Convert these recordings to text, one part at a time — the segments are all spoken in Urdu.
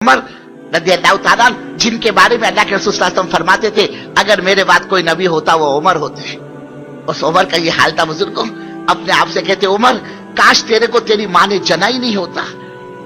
عمر رضی اللہ تعالیٰ جن کے بارے میں اللہ کے رسول صلی اللہ علیہ وسلم فرماتے تھے اگر میرے بعد کوئی نبی ہوتا وہ عمر ہوتے، اس عمر کا یہ حال تھا بزرگوں، اپنے آپ سے کہتے عمر کاش تیرے کو تیری ماں نے جنا ہی نہیں ہوتا،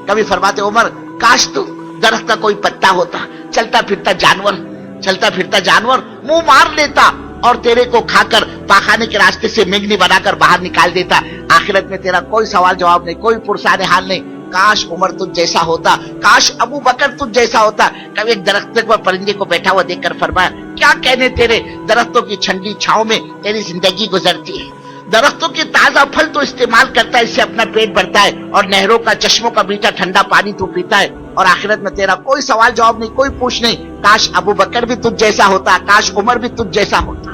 کبھی فرماتے عمر کاش تو درخت کا کوئی پتا ہوتا، چلتا پھرتا جانور منہ مار لیتا اور تیرے کو کھا کر پاخانے کے راستے سے مگنی بنا کر باہر نکال دیتا، آخرت میں تیرا کوئی سوال جواب نہیں، کوئی پرسان حال نہیں، کاش عمر تجھ جیسا ہوتا، کاش ابو بکر تجھ جیسا ہوتا۔ کبھی ایک درخت پر پرندے کو بیٹھا ہوا دیکھ کر فرمایا کیا کہنے تیرے، درختوں کی ٹھنڈی چھاؤں میں تیری زندگی گزرتی ہے، درختوں کے تازہ پھل تو استعمال کرتا ہے، اس سے اپنا پیٹ بھرتا ہے، اور نہروں کا چشموں کا میٹھا ٹھنڈا پانی تو پیتا ہے، اور آخرت میں تیرا کوئی سوال جواب نہیں، کوئی پوچھ نہیں، کاش ابو بکر بھی تجھ جیسا ہوتا، کاش عمر بھی تجھ جیسا ہوتا۔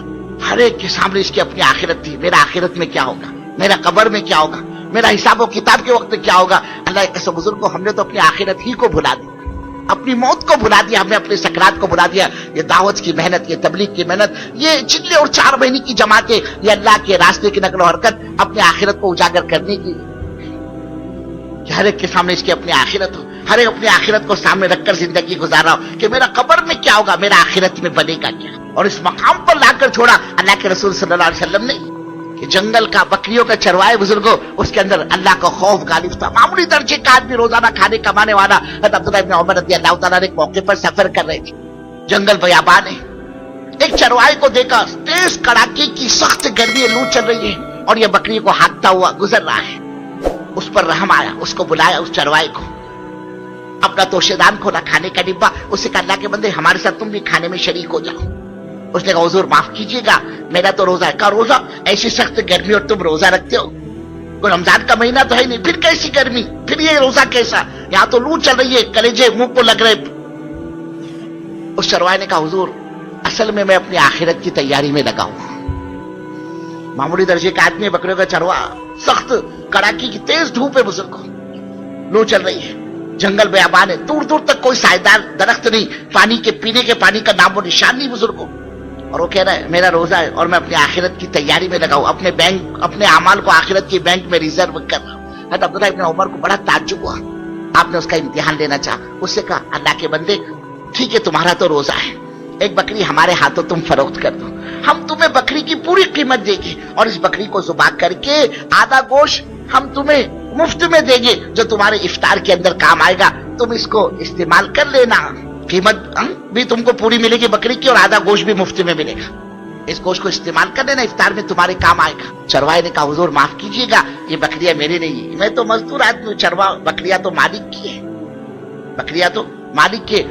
ہر ایک کے سامنے اس کی اپنی آخرت تھی، میرا آخرت میں کیا ہوگا، میرا قبر میں کیا ہوگا، میرا حساب و کتاب کے وقت کیا ہوگا۔ اللہ کے قسم بزرگ کو ہم نے تو اپنی آخرت ہی کو بھلا دیا، اپنی موت کو بھلا دیا، ہم نے اپنے سکرات کو بھلا دیا۔ یہ دعوت کی محنت، یہ تبلیغ کی محنت، یہ چلے اور 4 مہینے کی جماعتیں، یہ اللہ کے راستے کی نقل و حرکت اپنے آخرت کو اجاگر کرنے کی، کہ ہر ایک کے سامنے اس کی اپنی آخرت ہو، ہر ایک اپنی آخرت کو سامنے رکھ کر زندگی گزارا ہو کہ میرا قبر میں کیا ہوگا، میرا آخرت میں بنے گا کیا۔ اور اس مقام پر لا کر چھوڑا اللہ کے رسول صلی اللہ علیہ وسلم نے کہ جنگل کا بکریوں کا چروائے بزرگوں، اس کے اندر اللہ کا خوف غالب تھا، معمولی درجے کا آدمی روزانہ کھانے کمانے والا۔ حضرت عبداللہ ابن عمر رضی اللہ تعالیٰ نے ایک موقع پر سفر کر رہے تھے، جنگل بیابان ہے، ایک چروائے کو دیکھا، تیز کڑاکے کی سخت گرمی، لو چل رہی ہے اور یہ بکری کو ہانکتا ہوا گزر رہا ہے، اس پر رحم آیا، اس کو بلایا، اس چروائے کو، اپنا توشے دان کھولا، کھانے کا ڈبہ، اس سے کہا اللہ کے بندے ہمارے ساتھ تم بھی کھانے میں شریک ہو جاؤ۔ اس نے کہا حضور معاف کیجیے گا میرا تو روزہ ہے۔ کہا روزہ، ایسی سخت گرمی اور تم روزہ رکھتے ہو، کوئی رمضان کا مہینہ تو ہے نہیں، پھر کیسی گرمی، پھر یہ روزہ کیسا، یہاں تو لو چل رہی ہے، کلیجے منہ کو لگ رہے۔ اس چروائے نے کہا حضور اصل میں اپنی آخرت کی تیاری میں لگا ہوں، معمولی درجے کا آدمی، بکریوں کا چروا، سخت کڑاکی کی تیز دھوپ ہے بزرگوں، لو چل رہی ہے، جنگل بیابان ہے، دور دور تک کوئی سائیدار درخت نہیں، پانی کے پینے کے پانی کا نام و نشان نہیں بزرگوں، اور وہ کہہ رہا ہے میرا روزہ ہے اور میں اپنی آخرت کی تیاری میں لگا ہوں، اپنے بینک، اپنے اعمال کو آخرت کے بینک میں ریزرو کر رہا ہوں۔ حضرت عبداللہ ابن عمر کو بڑا تعجب ہوا، آپ نے اس کا امتحان لینا چاہا، اس سے کہا اللہ کے بندے ٹھیک ہے تمہارا تو روزہ ہے، ایک بکری ہمارے ہاتھوں تم فروخت کر دو، ہم تمہیں بکری کی پوری قیمت دیں گے، اور اس بکری کو ذبح کر کے آدھا گوشت ہم تمہیں مفت میں دیں گے جو تمہارے افطار کے اندر کام آئے گا، تم اس کو استعمال کر لینا، قیمت بھی تم کو پوری ملے گی بکری کی اور آدھا گوشت بھی مفت میں ملے گا، اس گوشت کو استعمال کر لینا، افطار میں تمہارے کام آئے گا۔ چروائے نے کہا حضور معاف کیجیے گا یہ بکریاں میری نہیں ہے، میں تو مزدور آدمی ہوں، بکریاں تو مالک کی ہے، بکریاں تو مالک کی۔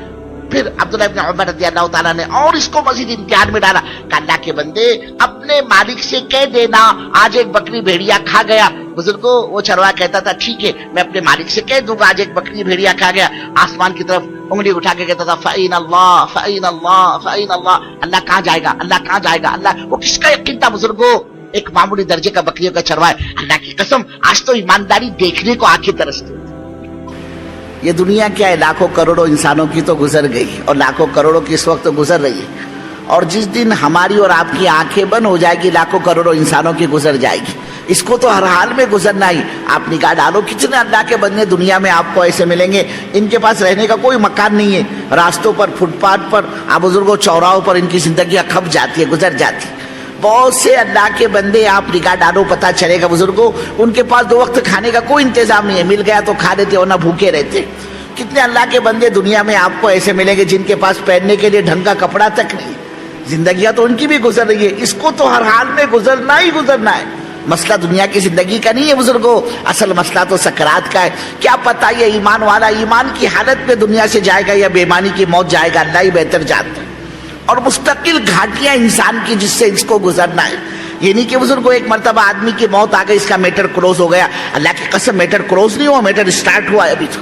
پھر عبداللہ ابن عمر رضی اللہ تعالیٰ نے اور اس کو مزید امتحان میں ڈالا کہ اللہ کے بندے اپنے مالک سے کہہ دینا آج ایک بکری بھیڑیا کھا گیا۔ بزرگوں وہ چروا کہتا تھا ٹھیک ہے میں اپنے مالک سے کہہ دوں گا آج ایک بکری بھیڑیا کھا گیا، آسمان کی طرف انگلی اٹھا کے کہتا تھا فَإِنَ اللَّهَ فَإِنَ اللَّهَ فَإِنَ اللَّهَ، اللہ کہاں جائے گا، اللہ کہاں جائے گا، اللہ۔ وہ کس کا یقین تھا بزرگوں، ایک معمولی درجے کا بکریوں کا چروا ہے، اللہ کی قسم آج تو ایمانداری دیکھنے کو آنکھیں ترستی۔ یہ دنیا کیا ہے، لاکھوں کروڑوں انسانوں کی تو گزر گئی اور لاکھوں کروڑوں کی اس وقت تو گزر رہی ہے، اور جس دن ہماری اور آپ کی آنکھیں بند ہو جائے گی لاکھوں کروڑوں انسانوں کی گزر جائے گی، اس کو تو ہر حال میں گزرنا ہی۔ آپ نگاہ ڈالو کتنے اللہ کے بندے دنیا میں آپ کو ایسے ملیں گے ان کے پاس رہنے کا کوئی مکان نہیں ہے، راستوں پر، فٹ پاتھ پر، آپ بزرگوں چوراہوں پر ان کی زندگیاں کھپ جاتی ہے، گزر جاتی ہے۔ بہت سے اللہ کے بندے آپ نگاہ ڈالو پتہ چلے گا بزرگوں ان کے پاس 2 وقت کھانے کا کوئی انتظام نہیں ہے، مل گیا تو کھا لیتے ورنہ بھوکے رہتے۔ کتنے اللہ کے بندے دنیا میں آپ کو ایسے ملیں گے جن کے پاس پہننے کے لیے ڈھنگ کا کپڑا تک نہیں، زندگیاں تو ان کی بھی گزر رہی ہے، اس کو تو ہر حال میں گزرنا ہی گزرنا ہے۔ مسئلہ دنیا کی زندگی کا نہیں ہے بزرگوں، اصل مسئلہ تو سکرات کا ہے۔ کیا پتہ یہ ایمان والا ایمان کی حالت میں دنیا سے جائے گا یا بے ایمانی کی موت جائے گا، اللہ ہی بہتر جانتا ہے۔ اور مستقل گھاٹیاں انسان کی جس سے اس کو گزرنا ہے، یہ نہیں کہ بزرگوں ایک مرتبہ آدمی کی موت آ گئی اس کا میٹر کلوز ہو گیا، اللہ کی قسم میٹر کلوز نہیں ہوا، میٹر اسٹارٹ ہوا ہے ابھی تو۔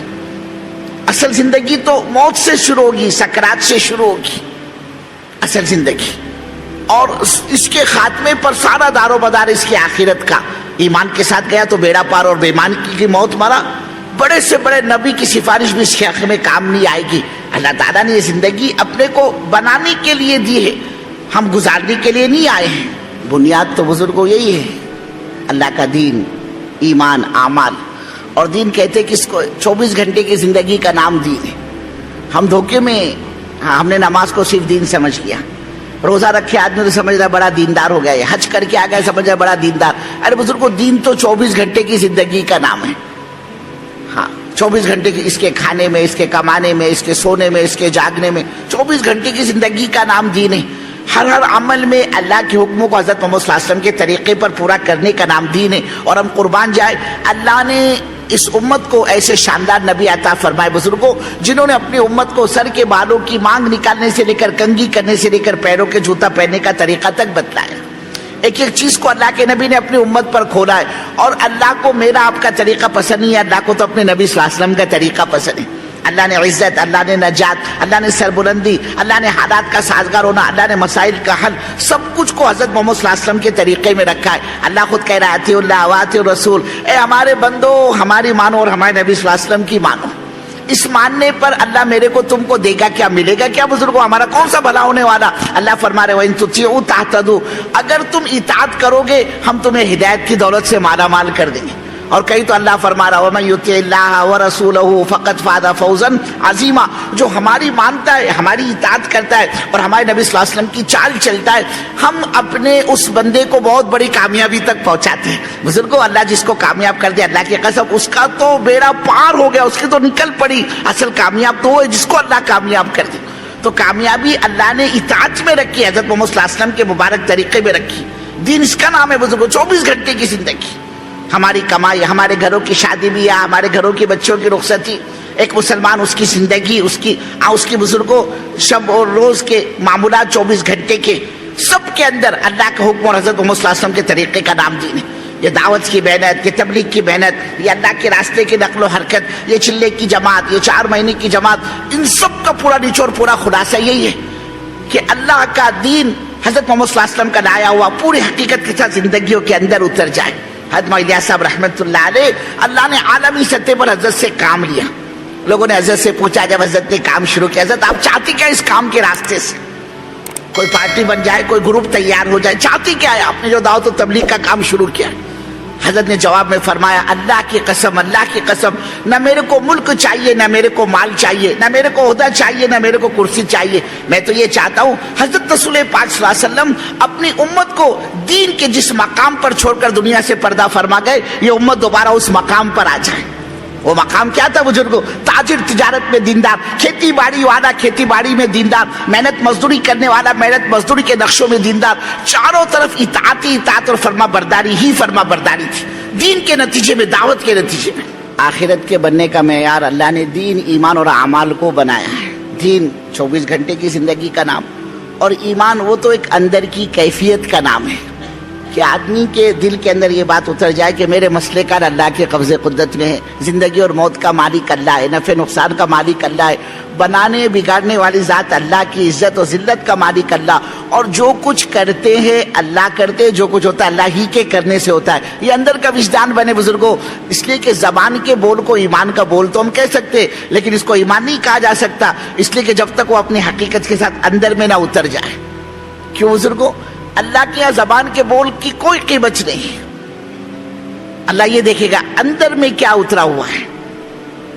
اصل زندگی تو موت سے شروع ہوگی، سکرات سے شروع ہوگی اصل زندگی، اور اس کے خاتمے پر سارا دار و مدار اس کی آخرت کا۔ ایمان کے ساتھ گیا تو بیڑا پار اور بے ایمانی کی موت مرا، بڑے سے بڑے نبی کی سفارش بھی اس کے حق میں کام نہیں آئے گی۔ اللہ تعالیٰ نے یہ زندگی اپنے کو بنانے کے لیے دی ہے، ہم گزارنے کے لیے نہیں آئے ہیں۔ بنیاد تو بزرگوں یہی ہے، اللہ کا دین، ایمان، اعمال، اور دین کہتے کہ اس کو 24 گھنٹے کی زندگی کا نام دین ہے۔ ہم دھوکے میں ہم نے نماز کو صرف دین سمجھ لیا. روزہ رکھے آدمی تو سمجھ رہا بڑا دیندار ہو گیا ہے, حج کر کے آ گیا سمجھ رہا بڑا دیندار. ارے بزرگوں, دین تو 24 گھنٹے کی زندگی کا نام ہے. ہاں 24 گھنٹے کی, اس کے کھانے میں, اس کے کمانے میں, اس کے سونے میں, اس کے جاگنے میں, 24 گھنٹے کی زندگی کا نام دین ہے. ہر عمل میں اللہ کے حکموں کو حضرت محمد صلی اللہ علیہ وسلم کے طریقے پر پورا کرنے کا نام دین ہے. اور ہم قربان جائے, اللہ نے اس امت کو ایسے شاندار نبی عطا فرمائے بزرگوں, جنہوں نے اپنی امت کو سر کے بالوں کی مانگ نکالنے سے لے کر کنگھی کرنے سے لے کر پیروں کے جوتا پہننے کا طریقہ تک بتلایا. ایک ایک چیز کو اللہ کے نبی نے اپنی امت پر کھولا ہے. اور اللہ کو میرا آپ کا طریقہ پسند نہیں ہے, اللہ کو تو اپنے نبی صلی اللہ علیہ وسلم کا طریقہ پسند ہے. اللہ نے عزت, اللہ نے نجات, اللہ نے سربلندی, اللہ نے حالات کا سازگار ہونا, اللہ نے مسائل کا حل, سب کچھ کو حضرت محمد صلی اللہ علیہ وسلم کے طریقے میں رکھا ہے. اللہ خود کہہ رہا ہے اطیعوا اللہ واطیعوا الرسول, اے ہمارے بندو ہماری مانو اور ہمارے نبی صلی اللہ علیہ وسلم کی مانو. اس ماننے پر اللہ میرے کو تم کو دے گا کیا, ملے گا کیا بزرگوں, ہمارا کون سا بھلا ہونے والا. اللہ فرما رہے وَإِن تُطِيعُوا تَهْتَدُوا, اگر تم اطاعت کرو گے ہم تمہیں ہدایت کی دولت سے مالا مال کر دیں گے. اور کہیں تو اللہ فرما رہا وَمَن يُطِعِ اللَّهَ وَرَسُولَهُ فَقَدْ فَازَ فَوْزًا عَظِيمًا, جو ہماری مانتا ہے, ہماری اطاعت کرتا ہے اور ہمارے نبی صلی اللہ علیہ وسلم کی چال چلتا ہے, ہم اپنے اس بندے کو بہت بڑی کامیابی تک پہنچاتے ہیں. بزرگوں, اللہ جس کو کامیاب کر دے, اللہ کی قسم اس کا تو بیڑا پار ہو گیا, اس کی تو نکل پڑی. اصل کامیاب تو وہ ہے جس کو اللہ کامیاب کر دے. تو کامیابی اللہ نے اطاعت میں رکھی, حضرت محمد صلی اللہ علیہ وسلم کے مبارک طریقے میں رکھی. دین اس کا نام ہے بزرگوں, 24 گھنٹے کی زندگی, ہماری کمائی, ہمارے گھروں کی شادی بیاہ, ہمارے گھروں کی بچوں کی رخصتی. ایک مسلمان اس کی زندگی, اس کی بزرگوں شب اور روز کے معمولات 24 گھنٹے کے, سب کے اندر اللہ کا حکم اور حضرت محمد صلی اللہ علیہ وسلم کے طریقے کا نام دین ہے. یہ دعوت کی محنت, یہ تبلیغ کی محنت, یہ اللہ کے راستے کی نقل و حرکت, یہ چلے کی جماعت, یہ 4 مہینے کی جماعت, ان سب کا پورا نچوڑ, پورا خلاصہ یہی ہے کہ اللہ کا دین حضرت محمد صلی اللہ علیہ وسلم کا لایا ہوا پوری حقیقت کے ساتھ زندگیوں کے اندر اتر جائے. حضرت مولانا صاحب رحمت اللہ علیہ, اللہ نے عالمی سطح پر حضرت سے کام لیا. لوگوں نے حضرت سے پوچھا جب حضرت نے کام شروع کیا, حضرت آپ چاہتی کیا اس کام کے راستے سے, کوئی پارٹی بن جائے, کوئی گروپ تیار ہو جائے, چاہتی کیا ہے آپ نے جو دعوت و تبلیغ کا کام شروع کیا؟ حضرت نے جواب میں فرمایا اللہ کی قسم, اللہ کی قسم, نہ میرے کو ملک چاہیے, نہ میرے کو مال چاہیے, نہ میرے کو عہدہ چاہیے, نہ میرے کو کرسی چاہیے. میں تو یہ چاہتا ہوں حضرت رسول پاک صلی اللہ علیہ وسلم اپنی امت کو دین کے جس مقام پر چھوڑ کر دنیا سے پردہ فرما گئے, یہ امت دوبارہ اس مقام پر آ جائے. وہ مقام کیا تھا بزرگوں؟ تاجر تجارت میں دیندار, کھیتی باڑی والا کھیتی باڑی میں دیندار, محنت مزدوری کرنے والا محنت مزدوری کے نقشوں میں دیندار. چاروں طرف اطاعت اور فرما برداری ہی فرما برداری تھی, دین کے نتیجے میں, دعوت کے نتیجے میں. آخرت کے بننے کا معیار اللہ نے دین, ایمان اور اعمال کو بنایا ہے. دین 24 گھنٹے کی زندگی کا نام, اور ایمان وہ تو ایک اندر کی کیفیت کا نام ہے کہ آدمی کے دل کے اندر یہ بات اتر جائے کہ میرے مسئلے کا اللہ کے قبضے قدرت میں ہے, زندگی اور موت کا مالک اللہ ہے, نفع نقصان کا مالک اللہ ہے, بنانے بگاڑنے والی ذات اللہ کی, عزت و ذلت کا مالک اللہ, اور جو کچھ کرتے ہیں اللہ کرتے, جو کچھ ہوتا ہے اللہ ہی کے کرنے سے ہوتا ہے. یہ اندر کا وجدان بنے بزرگوں. اس لیے کہ زبان کے بول کو ایمان کا بول تو ہم کہہ سکتے, لیکن اس کو ایمان نہیں کہا جا سکتا, اس لیے کہ جب تک وہ اپنی حقیقت کے ساتھ اندر میں نہ اتر جائے. کیوں بزرگوں؟ اللہ کے یہاں زبان کے بول کی کوئی قیمت نہیں, اللہ یہ دیکھے گا اندر میں کیا اترا ہوا ہے.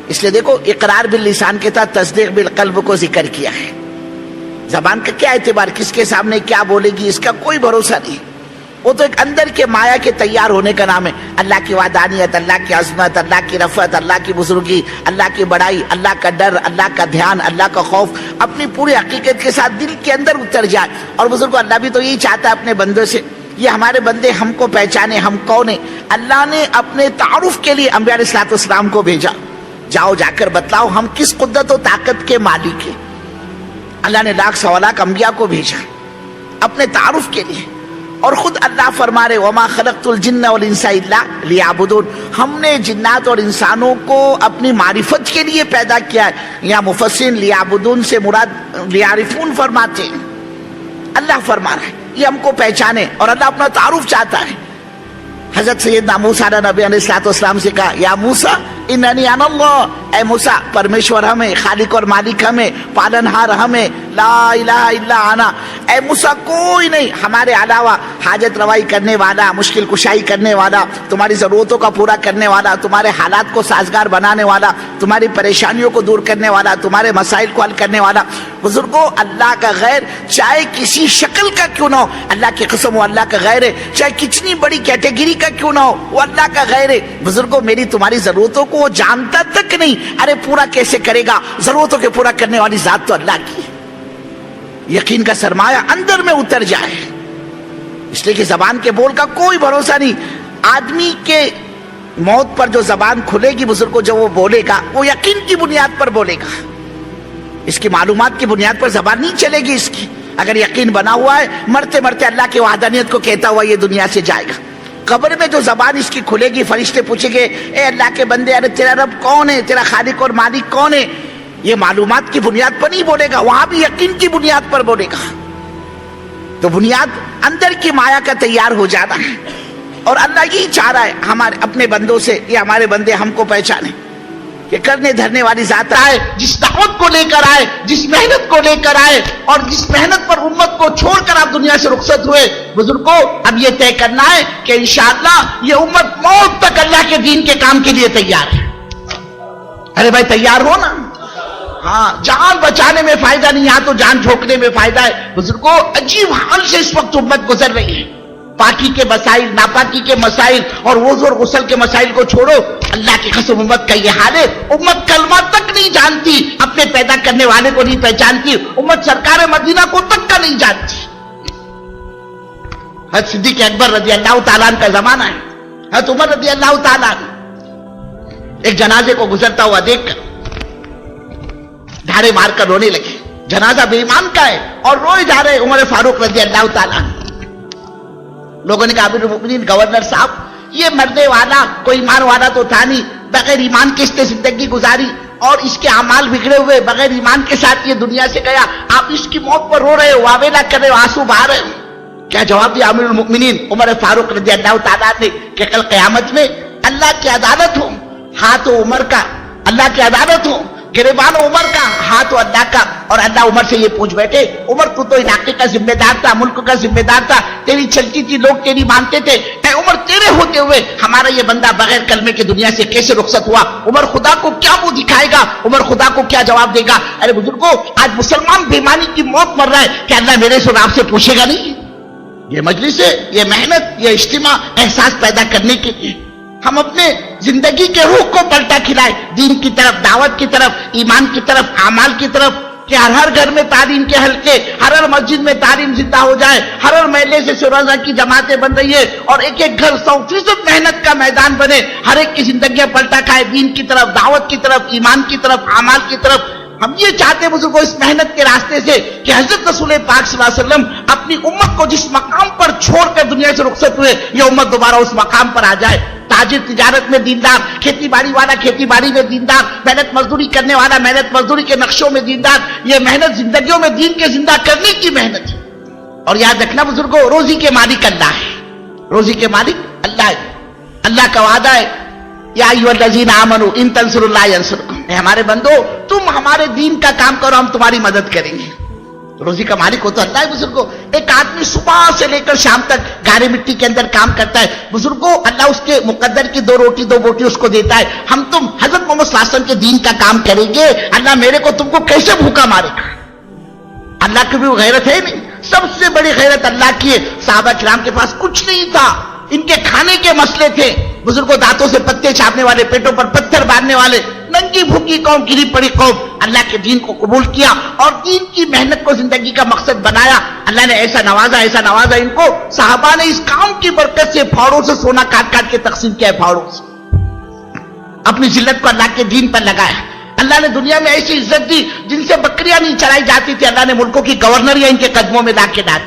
اس لیے دیکھو, اقرار باللسان کے ساتھ تصدیق بالقلب کو ذکر کیا ہے. زبان کا کیا اعتبار, کس کے سامنے کیا بولے گی, اس کا کوئی بھروسہ نہیں. وہ تو ایک اندر کے مایا کے تیار ہونے کا نام ہے. اللہ کی وحدانیت, اللہ کی عظمت, اللہ کی رفعت, اللہ کی بزرگی, اللہ کی بڑائی, اللہ کا ڈر, اللہ کا دھیان, اللہ کا خوف اپنی پوری حقیقت کے ساتھ دل کے اندر اتر جائے. اور بزرگوں, اللہ بھی تو یہی چاہتا ہے اپنے بندوں سے, یہ ہمارے بندے ہم کو پہچانے ہم کون ہیں. اللہ نے اپنے تعارف کے لیے انبیاء علیہ الصلوۃ والسلام کو بھیجا, جاؤ جا کر بتلاؤ ہم کس قدرت و طاقت کے مالک ہیں. اللہ نے لاکھ سوا لاکھ انبیاء کو بھیجا اپنے تعارف کے لیے, اور خود اللہ فرما رہے وما خلقت الجن والانس الا لیعبدون, ہم نے جنات اور انسانوں کو اپنی معرفت کے لیے پیدا کیا ہے. یہاں مفسرین لیعبدون سے مراد لیعرفون فرماتے ہیں. اللہ فرما رہا ہے یہ ہم کو پہچانے, اور اللہ اپنا تعارف چاہتا ہے. حضرت سیدنا موسیٰ نبی علیہ الصلوۃ والسلام سے کہا یا موسیٰ اننی انا اللہ, اے موسیٰ پرمیشور ہمیں, خالق اور مالک ہمیں, پالنہار ہمیں, لا الہ الا انا، اے موسیٰ کوئی نہیں ہمارے علاوہ حاجت روائی کرنے والا، مشکل کشائی کرنے والا، تمہاری ضرورتوں کا پورا کرنے والا، تمہارے حالات کو سازگار بنانے والا، تمہاری پریشانیوں کو دور کرنے والا، تمہارے مسائل کو حل کرنے والا۔ بزرگوں، اللہ کا غیر چاہے کسی شکل کا کیوں نہ ہو، اللہ کی قسم وہ اللہ کا غیر ہے، چاہے کتنی بڑی کیٹیگری کا کیوں نہ ہو، وہ اللہ کا غیر ہے۔ بزرگوں، میری تمہاری ضرورتوں کو وہ جانتا تک نہیں، ارے پورا کیسے کرے گا؟ ضرورتوں کے پورا کرنے والی ذات تو اللہ کی۔ یقین کا سرمایہ اندر میں اتر جائے، اس لیے کہ زبان کے بول کا کوئی بھروسہ نہیں۔ آدمی کے موت پر جو زبان کھلے گی بزرگوں، جو وہ بولے گا وہ یقین کی بنیاد پر بولے گا، اس کی معلومات کی بنیاد پر زبان نہیں چلے گی اس کی۔ اگر یقین بنا ہوا ہے، مرتے مرتے اللہ کی وحدانیت کو کہتا ہوا یہ دنیا سے جائے گا۔ قبر میں جو زبان اس کی کھلے گی، فرشتے پوچھیں گے اے اللہ کے بندے، ارے تیرا رب کون ہے، تیرا خالق اور مالک کون ہے؟ یہ معلومات کی بنیاد پر نہیں بولے گا، وہاں بھی یقین کی بنیاد پر بولے گا۔ تو بنیاد اندر کی مایا کا تیار ہو جانا ہے، اور اللہ یہی چاہ رہا ہے ہمارے اپنے بندوں سے، یہ ہمارے بندے ہم کو پہچانے کہ کرنے دھرنے والی ذات آئے، جس دعوت کو لے کر آئے، جس محنت کو لے کر آئے، اور جس محنت پر امت کو چھوڑ کر آپ دنیا سے رخصت ہوئے۔ بزرگوں، اب یہ طے کرنا ہے کہ انشاءاللہ یہ امت موت تک اللہ کے دین کے کام کے لیے تیار ہے۔ ارے بھائی تیار ہو نا؟ ہاں، جان بچانے میں فائدہ نہیں، یہاں تو جان جھونکنے میں فائدہ ہے۔ بزرگوں، عجیب حال سے اس وقت امت گزر رہی ہے۔ پاکی کے مسائل، ناپاکی کے مسائل اور وضو اور غسل کے مسائل کو چھوڑو، اللہ کی قسم امت کا یہ حال ہے۔ امت کلمہ تک نہیں جانتی، اپنے پیدا کرنے والے کو نہیں پہچانتی، امت سرکار مدینہ کو تک کا نہیں جانتی۔ حضرت صدیق اکبر رضی اللہ تعالیٰ عنہ کا زمانہ ہے، حضرت عمر رضی اللہ تعالیٰ عنہ ایک جنازے کو گزرتا ہوا دیکھ کر دھاڑے مار کر رونے لگے۔ جنازہ بے ایمان کا ہے اور روئے جا رہے عمر فاروق رضی اللہ تعالیٰ عنہ۔ لوگوں نے کہا امیر المؤمنین، گورنر صاحب، یہ مرنے والا کوئی ایمان والا تو تھا نہیں، بغیر ایمان کے اس نے زندگی گزاری اور اس کے اعمال بگڑے ہوئے، بغیر ایمان کے ساتھ یہ دنیا سے گیا، آپ اس کی موت پر رو رہے ہو، واویلا کر رہے ہو، آنسو بہا رہے ہو۔ کیا جواب دیا امیر المؤمنین عمر فاروق رضی اللہ تعالیٰ نے کہ کل قیامت میں اللہ کی عدالت ہو، ہاتھ عمر کا، اللہ کی عدالت ہو، گریبان عمر کا، ہاتھ اللہ کا، اور اللہ عمر سے یہ پوچھ بیٹھے عمر تو علاقے کا ذمہ دار تھا، ملک کا ذمہ دار تھا، تیری چلتی تھی، لوگ تیری مانتے تھے، اے عمر تیرے ہوتے ہوئے ہمارا یہ بندہ بغیر کلمے کے دنیا سے کیسے رخصت ہوا؟ عمر خدا کو کیا منہ دکھائے گا؟ عمر خدا کو کیا جواب دے گا؟ ارے بزرگوں، آج مسلمان بےمانی کی موت مر رہا ہے، کہ اللہ میرے سے آپ سے پوچھے گا نہیں؟ یہ مجلس ہے، یہ محنت، یہ اجتماع احساس پیدا کرنے کے لیے ہم اپنے زندگی کے روح کو پلٹا کھلائے، دین کی طرف، دعوت کی طرف، ایمان کی طرف، اعمال کی طرف، کہ ہر گھر میں تعلیم کے حلقے، ہر مسجد میں تعلیم زندہ ہو جائے، ہر محلے سے روزہ کی جماعتیں بن رہی ہے، اور ایک ایک گھر 100% محنت کا میدان بنے، ہر ایک کی زندگیاں پلٹا کھائے، دین کی طرف، دعوت کی طرف، ایمان کی طرف، اعمال کی طرف۔ ہم یہ چاہتے ہیں بزرگوں اس محنت کے راستے سے کہ حضرت رسول پاک صلی اللہ علیہ وسلم اپنی امت کو جس مقام پر چھوڑ کر دنیا سے رخصت ہوئے، یہ امت دوبارہ اس مقام پر آ جائے۔ تاجر تجارت میں دیندار، کھیتی باڑی والا کھیتی باڑی میں دیندار، محنت مزدوری کرنے والا محنت مزدوری کے نقشوں میں دیندار، یہ محنت زندگیوں میں دین کے زندہ کرنے کی محنت ہے۔ اور یاد رکھنا بزرگوں، روزی کے مالک اللہ ہے، روزی کے مالک اللہ ہے۔ اللہ کا وعدہ ہے یا ایھا الذین آمنوا ان تنصروا اللہ ینصرکم، اے ہمارے بندو تم ہمارے دین کا کام کرو، ہم تمہاری مدد کریں گے۔ روزی کا مالک ہو تو اللہ ہے بزرگوں۔ ایک آدمی صبح سے لے کر شام تک گارے مٹی کے اندر کام کرتا ہے بزرگوں، اللہ اس کے مقدر کی 2 روٹی 2 بوٹی اس کو دیتا ہے۔ ہم تم حضرت محمد صلی اللہ علیہ وسلم کے دین کا کام کریں گے، اللہ میرے کو تم کو کیسے بھوکا مارے گا؟ اللہ کی بھی وہ غیرت ہے نہیں، سب سے بڑی غیرت اللہ کی ہے۔ صحابہ کرام کے پاس کچھ نہیں تھا، ان کے کھانے کے مسئلے تھے بزرگوں، دانتوں سے پتے چھاپنے والے، پیٹوں پر پتھر باندھنے والے، ننگی بھوکی قوم، گری پڑی قوم، اللہ کے دین کو قبول کیا اور دین کی محنت کو زندگی کا مقصد بنایا۔ اللہ نے ایسا نوازا ان کو، صحابہ نے اس کام کی برکت سے پھاڑوں سے سونا کاٹ کاٹ کے تقسیم کیا ہے، پھاڑوں سے اپنی ذلت کو اللہ کے دین پر لگایا۔ اللہ نے دنیا میں ایسی عزت دی جن سے بکریاں نہیں چرائی جاتی تھی، اللہ نے ملکوں کی گورنریاں ان کے قدموں میں لا کے ڈال۔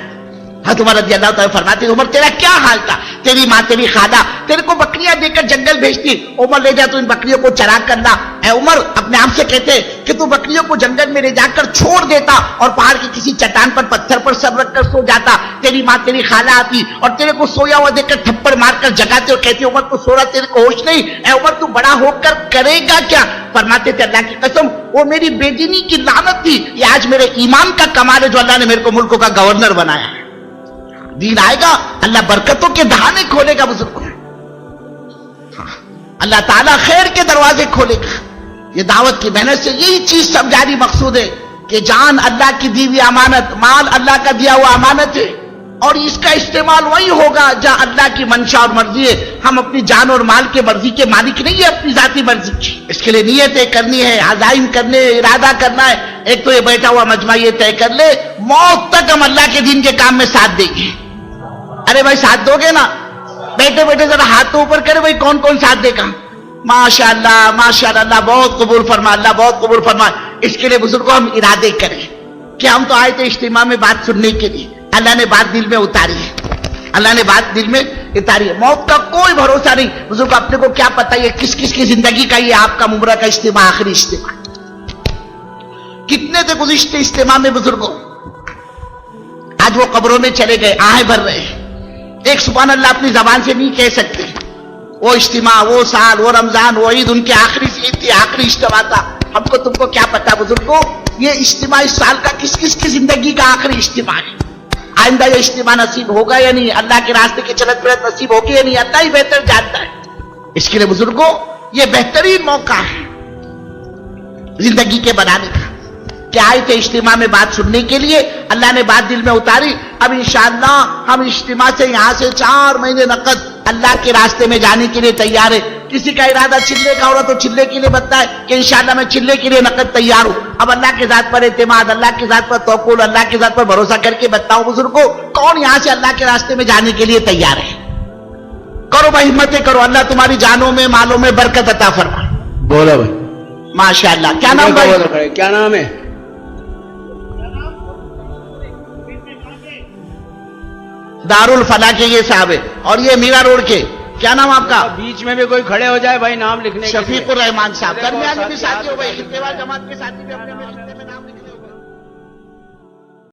حضرت عمر رضی اللہ تعالیٰ فرماتے عمر تیرا کیا حال تھا، تیری ماں تیری خالہ تیرے کو بکریاں دے کر جنگل بھیجتی، عمر لے جا تو ان بکریوں کو چرا کر لا۔ اے عمر اپنے آپ سے کہتے کہ تو بکریوں کو جنگل میں لے جا کر چھوڑ دیتا اور پہاڑ کی کسی چٹان پر پتھر پر سر رکھ کر سو جاتا، تیری ماں تیری خالہ آتی اور تیرے کو سویا ہوا دیکھ کر تھپڑ مار کر جگاتے اور کہتی عمر تو سو رہا، تیرے کو ہوش نہیں، اے عمر تو بڑا ہو کر کرے گا کیا؟ فرماتے تھے اللہ کی قسم وہ میری بے دینی کی لعنت تھی، یہ آج میرے ایمان کا کمال ہے جو اللہ نے میرے کو ملکوں کا گورنر بنایا ہے۔ دین آئے گا اللہ برکتوں کے دہانے کھولے گا بزرگوں، اللہ تعالیٰ خیر کے دروازے کھولے گا۔ یہ دعوت کی محنت سے یہی چیز سمجھانی مقصود ہے کہ جان اللہ کی دی ہوئی امانت، مال اللہ کا دیا ہوا امانت ہے، اور اس کا استعمال وہی ہوگا جہاں اللہ کی منشا اور مرضی ہے۔ ہم اپنی جان اور مال کے مرضی کے مالک نہیں ہے، اپنی ذاتی مرضی کی۔ اس کے لیے نیتیں کرنی ہے، عزائم کرنے، ارادہ کرنا ہے۔ ایک تو یہ بیٹھا ہوا مجمع یہ طے کر لے موت تک ہم اللہ کے دین کے کام میں ساتھ دیں گے۔ ارے بھائی ساتھ دو گے نا؟ بیٹھے بیٹھے ذرا ہاتھ تو اوپر کرے بھائی، کون کون ساتھ دے گا؟ ماشاء اللہ ماشاء اللہ، اللہ بہت قبول فرما، اللہ بہت قبول فرما۔ اس کے لیے بزرگوں ہم ارادے کریں کہ ہم تو آئے تھے اجتماع میں بات سننے کے لیے، اللہ نے بات دل میں اتاری ہے، اللہ نے بات دل میں اتاری ہے۔ موت کا کوئی بھروسہ نہیں بزرگ، اپنے کو کیا پتہ یہ کس کس کی زندگی کا یہ آپ کا عمرہ کا اجتماع آخری اجتماع، کتنے تھے گزشتے اجتماع میں بزرگوں، آج وہ قبروں میں چلے گئے، آہیں بھر رہے ہیں، ایک سبحان اللہ اپنی زبان سے نہیں کہہ سکتے۔ وہ اجتماع، وہ سال، وہ رمضان، وہ عید ان کی آخری عید تھی، آخری اجتماع تھا۔ ہم کو تم کو کیا پتا بزرگوں یہ اجتماع اس سال کا کس کس کی زندگی کا آخری اجتماع ہے، آئندہ یہ اجتماع نصیب ہوگا یا نہیں، اللہ کے راستے کی چلت پلت نصیب ہوگی یا نہیں، اللہ ہی بہتر جانتا ہے۔ اس کے لیے بزرگوں یہ بہترین موقع ہے زندگی کے بنانے کا کہ آئے تھے اجتماع میں بات سننے کے لیے، اللہ نے بات دل میں اتاری۔ اب انشاءاللہ ہم اجتماع سے یہاں سے 4 مہینے نقد اللہ کے راستے میں جانے کے لیے تیار ہے۔ کسی کا ارادہ چلے کا ہو رہا تو چلے کے لیے بتائے کہ انشاءاللہ میں چلے کے لیے نقد تیار ہوں۔ اب اللہ کے ذات پر اعتماد، اللہ کے ذات پر توکل، اللہ کے ذات پر بھروسہ کر کے بتاؤ بزرگوں کون یہاں سے اللہ کے راستے میں جانے کے لیے تیار ہے؟ کرو بھائی ہمتیں کرو، اللہ تمہاری جانوں میں مالوں میں برکت عطا فرمائے۔ بولا بھائی ماشاءاللہ۔ کیا نام بھائی؟ کیا نام ہے؟ دارالفلاح کے یہ صاحب ہے، اور یہ میرا روڈ کے، کیا نام آپ کا؟ بیچ میں بھی کوئی کھڑے ہو جائے بھائی نام لکھنے کے لیے۔ شفیق الرحمان صاحب۔ درمیان میں بھی ساتھی ہو بھائی، اتوار جماعت کے ساتھی بھی اپنے